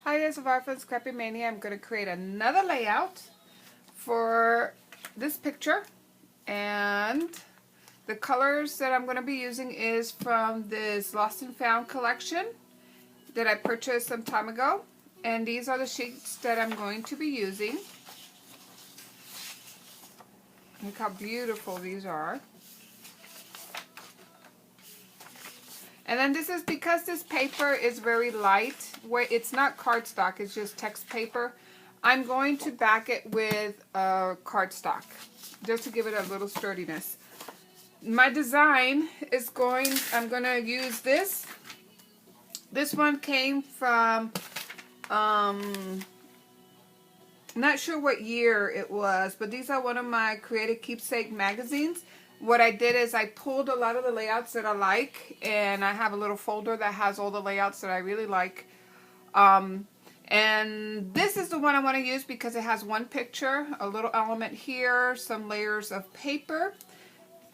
Hi, this is Varfa Scrappy Mania. I'm going to create another layout for this picture, and the colors that I'm going to be using is from this Lost and Found collection that I purchased some time ago, and these are the sheets that I'm going to be using. Look how beautiful these are. And then this is because this paper is very light, where it's not cardstock, it's just text paper. I'm going to back it with cardstock just to give it a little sturdiness. My design is I'm going to use this. This one came from, not sure what year it was, but these are one of my Creative Keepsake magazines. What I did is I pulled a lot of the layouts that I like, and I have a little folder that has all the layouts that I really like. And this is the one I want to use because it has one picture, a little element here, some layers of paper.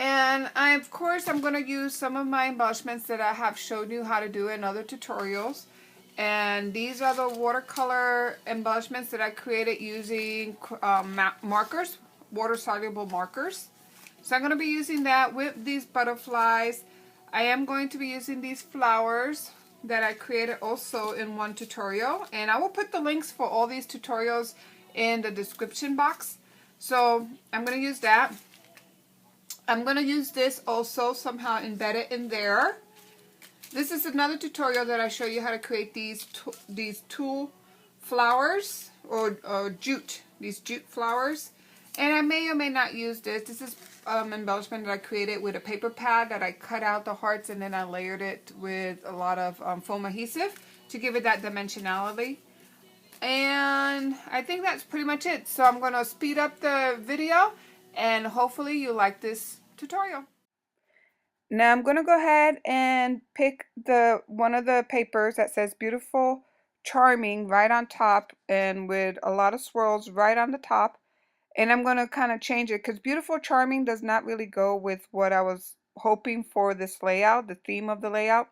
And of course, I'm going to use some of my embellishments that I have shown you how to do in other tutorials. And these are the watercolor embellishments that I created using markers, water-soluble markers. So I'm going to be using that with these butterflies. I am going to be using these flowers that I created also in one tutorial. And I will put the links for all these tutorials in the description box. So I'm going to use that. I'm going to use this also, somehow embed it in there. This is another tutorial that I show you how to create these tulle flowers or jute, these jute flowers. And I may or may not use this. This is embellishment that I created with a paper pad that I cut out the hearts and then I layered it with a lot of foam adhesive to give it that dimensionality. And I think that's pretty much it. So I'm going to speed up the video and hopefully you like this tutorial. Now I'm going to go ahead and pick one of the papers that says Beautiful Charming right on top and with a lot of swirls right on the top. And I'm going to kind of change it because Beautiful Charming does not really go with what I was hoping for this layout, the theme of the layout.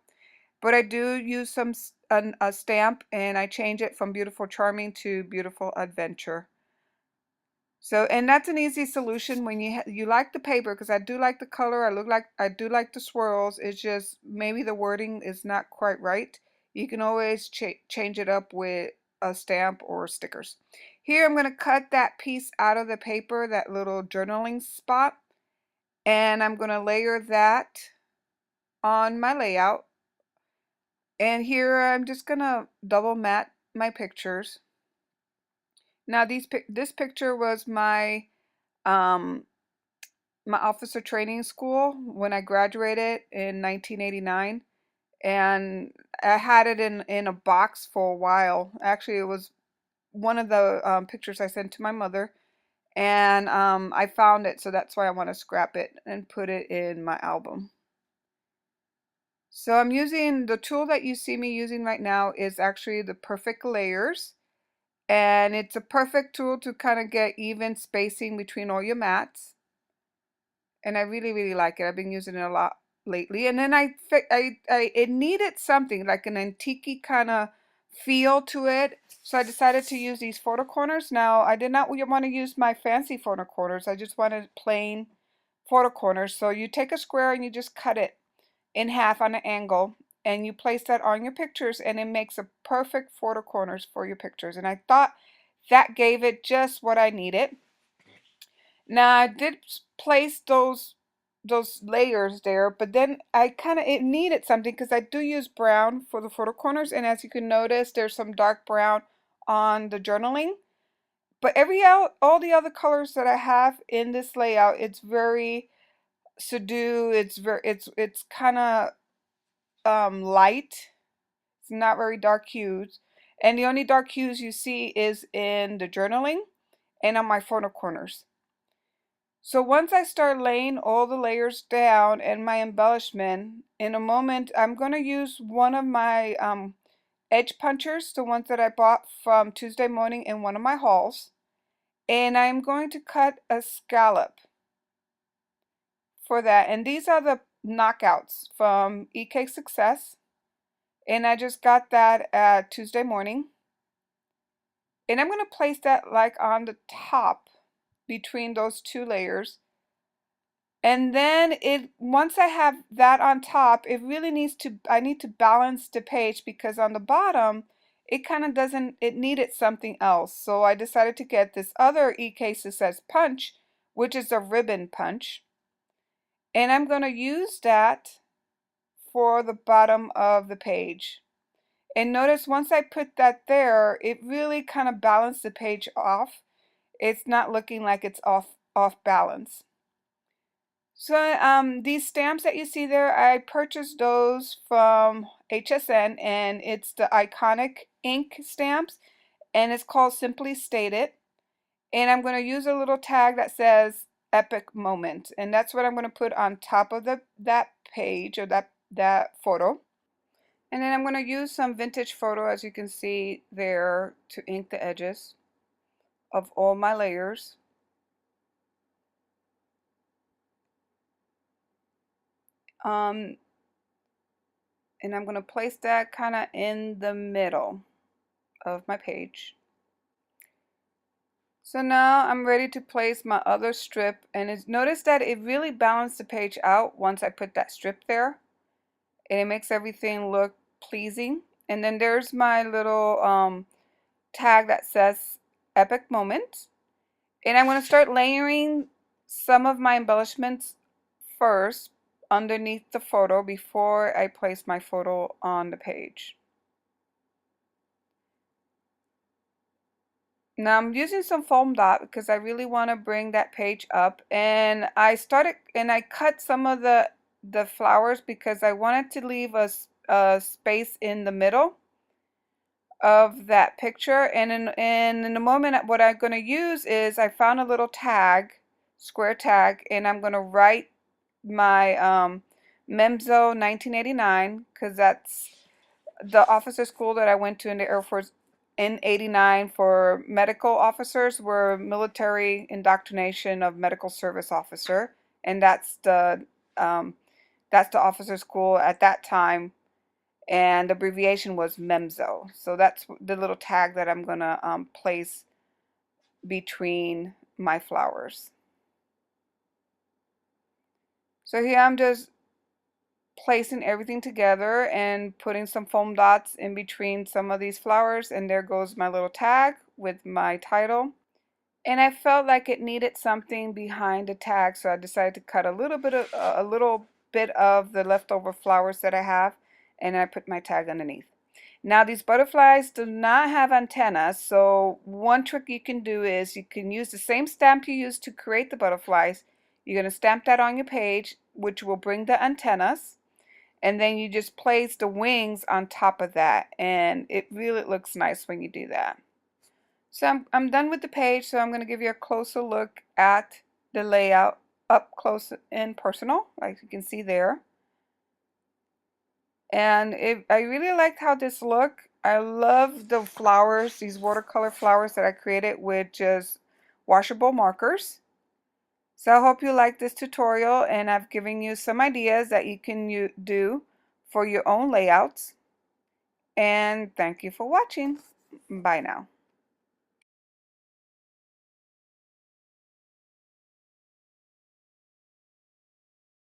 But I do use a stamp and I change it from Beautiful Charming to Beautiful Adventure. So, and that's an easy solution when you like the paper, because I do like the color. I do like the swirls. It's just maybe the wording is not quite right. You can always change it up with a stamp or stickers. Here I'm going to cut that piece out of the paper, that little journaling spot, and I'm going to layer that on my layout. And here I'm just going to double matte my pictures. Now this picture was my officer training school when I graduated in 1989, and I had it in a box for a while. Actually, it was one of the pictures I sent to my mother, and I found it, so that's why I want to scrap it and put it in my album. So I'm using the tool that you see me using right now is actually the Perfect Layers, and it's a perfect tool to kind of get even spacing between all your mats. And I really, really like it. I've been using it a lot lately. And then it needed something like an antique kind of feel to it. So I decided to use these photo corners. Now, I did not want to use my fancy photo corners. I just wanted plain photo corners. So you take a square and you just cut it in half on an angle. And you place that on your pictures. And it makes a perfect photo corners for your pictures. And I thought that gave it just what I needed. Now I did place those layers there, but then it needed something because I do use brown for the photo corners, and as you can notice, there's some dark brown on the journaling. But all the other colors that I have in this layout, it's very subdued. It's kind of light. It's not very dark hues, and the only dark hues you see is in the journaling and on my photo corners. So once I start laying all the layers down and my embellishment, in a moment I'm going to use one of my edge punchers, the ones that I bought from Tuesday Morning in one of my hauls, and I'm going to cut a scallop for that. And these are the knockouts from EK Success, and I just got that at Tuesday Morning. And I'm going to place that like on the top between those two layers. And then once I have that on top, it really I need to balance the page, because on the bottom, it kind of doesn't, it needed something else. So I decided to get this other e-case that says punch, which is a ribbon punch. And I'm going to use that for the bottom of the page. And notice once I put that there, it really kind of balanced the page off. It's not looking like it's off balance. So these stamps that you see there, I purchased those from HSN, and it's the iconic ink stamps, and it's called Simply Stated. And I'm going to use a little tag that says epic moment, and that's what I'm going to put on top of that page, or that photo. And then I'm going to use some vintage photo, as you can see there, to ink the edges of all my layers. And I'm going to place that kind of in the middle of my page. So now I'm ready to place my other strip, and notice that it really balanced the page out once I put that strip there, and it makes everything look pleasing. And then there's my little tag that says epic moment, and I'm going to start layering some of my embellishments first underneath the photo before I place my photo on the page. Now I'm using some foam dot because I really want to bring that page up, and I cut some of the flowers because I wanted to leave a space in the middle of that picture. And in a moment, what I'm going to use is, I found a little tag, square tag, and I'm going to write my MIMSO 1989, because that's the officer school that I went to in the Air Force in '89 for medical officers, were military indoctrination of medical service officer, and that's the officer school at that time, and the abbreviation was MIMSO. So that's the little tag that I'm gonna place between my flowers. So here I'm just placing everything together and putting some foam dots in between some of these flowers, and there goes my little tag with my title. And I felt like it needed something behind the tag, so I decided to cut a little bit of the leftover flowers that I have, and I put my tag underneath. Now these butterflies do not have antennas, so one trick you can do is you can use the same stamp you used to create the butterflies. You're going to stamp that on your page, which will bring the antennas. And then you just place the wings on top of that, and it really looks nice when you do that. So I'm done with the page, so I'm going to give you a closer look at the layout up close and personal, like you can see there. And I really liked how this looked. I love the flowers, these watercolor flowers that I created with just washable markers. So I hope you like this tutorial, and I've given you some ideas that you can do for your own layouts. And thank you for watching. Bye now.